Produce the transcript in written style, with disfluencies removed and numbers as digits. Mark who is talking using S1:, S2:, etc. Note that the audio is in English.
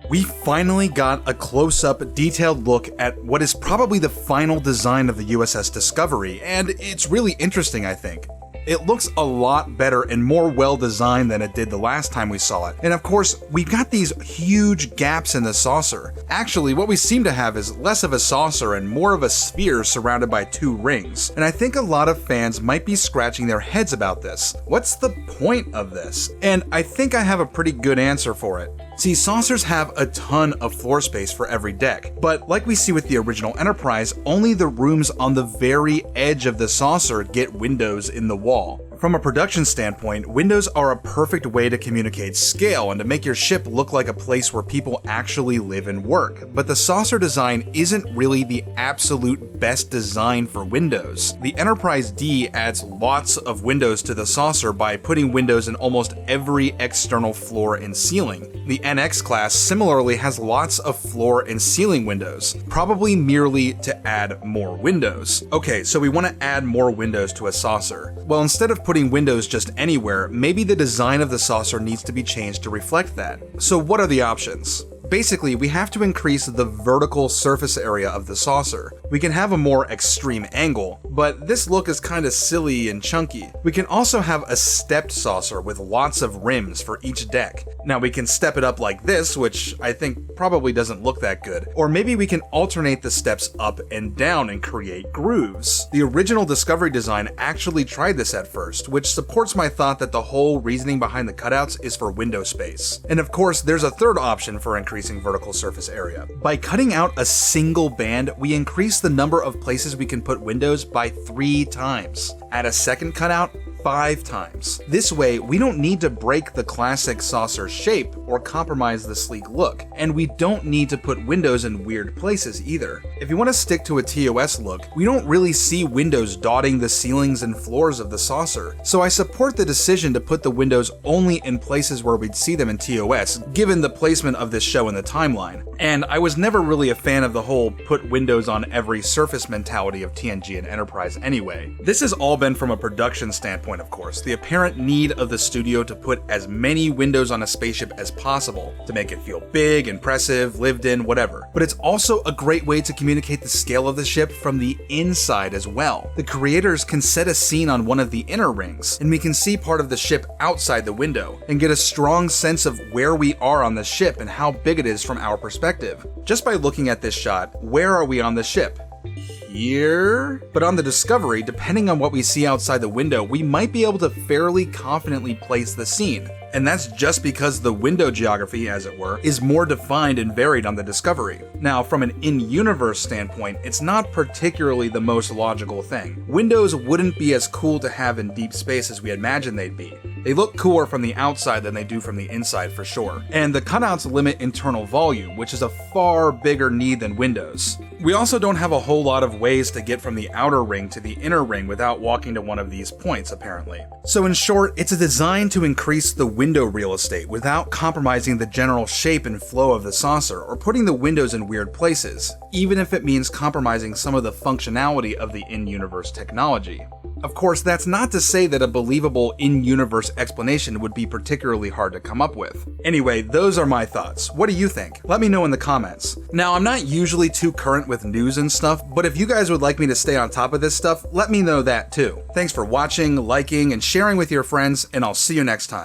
S1: We finally got a close-up, detailed look at what is probably the final design of the USS Discovery, and it's really interesting, I think. It looks a lot better and more well-designed than it did the last time we saw it. And of course, we've got these huge gaps in the saucer. Actually, what we seem to have is less of a saucer and more of a sphere surrounded by two rings. And I think a lot of fans might be scratching their heads about this. What's the point of this? And I think I have a pretty good answer for it. See, saucers have a ton of floor space for every deck, but like we see with the original Enterprise, only the rooms on the very edge of the saucer get windows in the wall. From a production standpoint, windows are a perfect way to communicate scale and to make your ship look like a place where people actually live and work, but the saucer design isn't really the absolute best design for windows. The Enterprise D adds lots of windows to the saucer by putting windows in almost every external floor and ceiling. The NX class similarly has lots of floor and ceiling windows, probably merely to add more windows. Okay, so we want to add more windows to a saucer. Well, instead of putting windows just anywhere, maybe the design of the saucer needs to be changed to reflect that. So what are the options? Basically, we have to increase the vertical surface area of the saucer. We can have a more extreme angle, but this look is kinda silly and chunky. We can also have a stepped saucer with lots of rims for each deck. Now we can step it up like this, which I think probably doesn't look that good. Or maybe we can alternate the steps up and down and create grooves. The original Discovery design actually tried this at first, which supports my thought that the whole reasoning behind the cutouts is for window space. And of course, there's a third option for increasing vertical surface area. By cutting out a single band, we increase the number of places we can put windows by 3 times. Add a second cutout, 5 times. This way, we don't need to break the classic saucer shape or compromise the sleek look, and we don't need to put windows in weird places either. If you want to stick to a TOS look, we don't really see windows dotting the ceilings and floors of the saucer, so I support the decision to put the windows only in places where we'd see them in TOS, given the placement of this show in the timeline. And I was never really a fan of the whole put windows on every surface mentality of TNG and Enterprise anyway. This has all been from a production standpoint, of course, the apparent need of the studio to put as many windows on a spaceship as possible to make it feel big, impressive, lived in, whatever. But it's also a great way to communicate the scale of the ship from the inside as well. The creators can set a scene on one of the inner rings, and we can see part of the ship outside the window, and get a strong sense of where we are on the ship and how big it is from our perspective. Just by looking at this shot, where are we on the ship? Here? But on the Discovery, depending on what we see outside the window, we might be able to fairly confidently place the scene. And that's just because the window geography, as it were, is more defined and varied on the Discovery. Now, from an in-universe standpoint, it's not particularly the most logical thing. Windows wouldn't be as cool to have in deep space as we imagine they'd be. They look cooler from the outside than they do from the inside for sure. And the cutouts limit internal volume, which is a far bigger need than windows. We also don't have a whole lot of ways to get from the outer ring to the inner ring without walking to one of these points, apparently. So in short, it's a design to increase the window real estate without compromising the general shape and flow of the saucer or putting the windows in weird places, even if it means compromising some of the functionality of the in-universe technology. Of course, that's not to say that a believable in-universe explanation would be particularly hard to come up with. Anyway, those are my thoughts. What do you think? Let me know in the comments. Now, I'm not usually too current with news and stuff, but if you guys would like me to stay on top of this stuff, let me know that too. Thanks for watching, liking, and sharing with your friends, and I'll see you next time.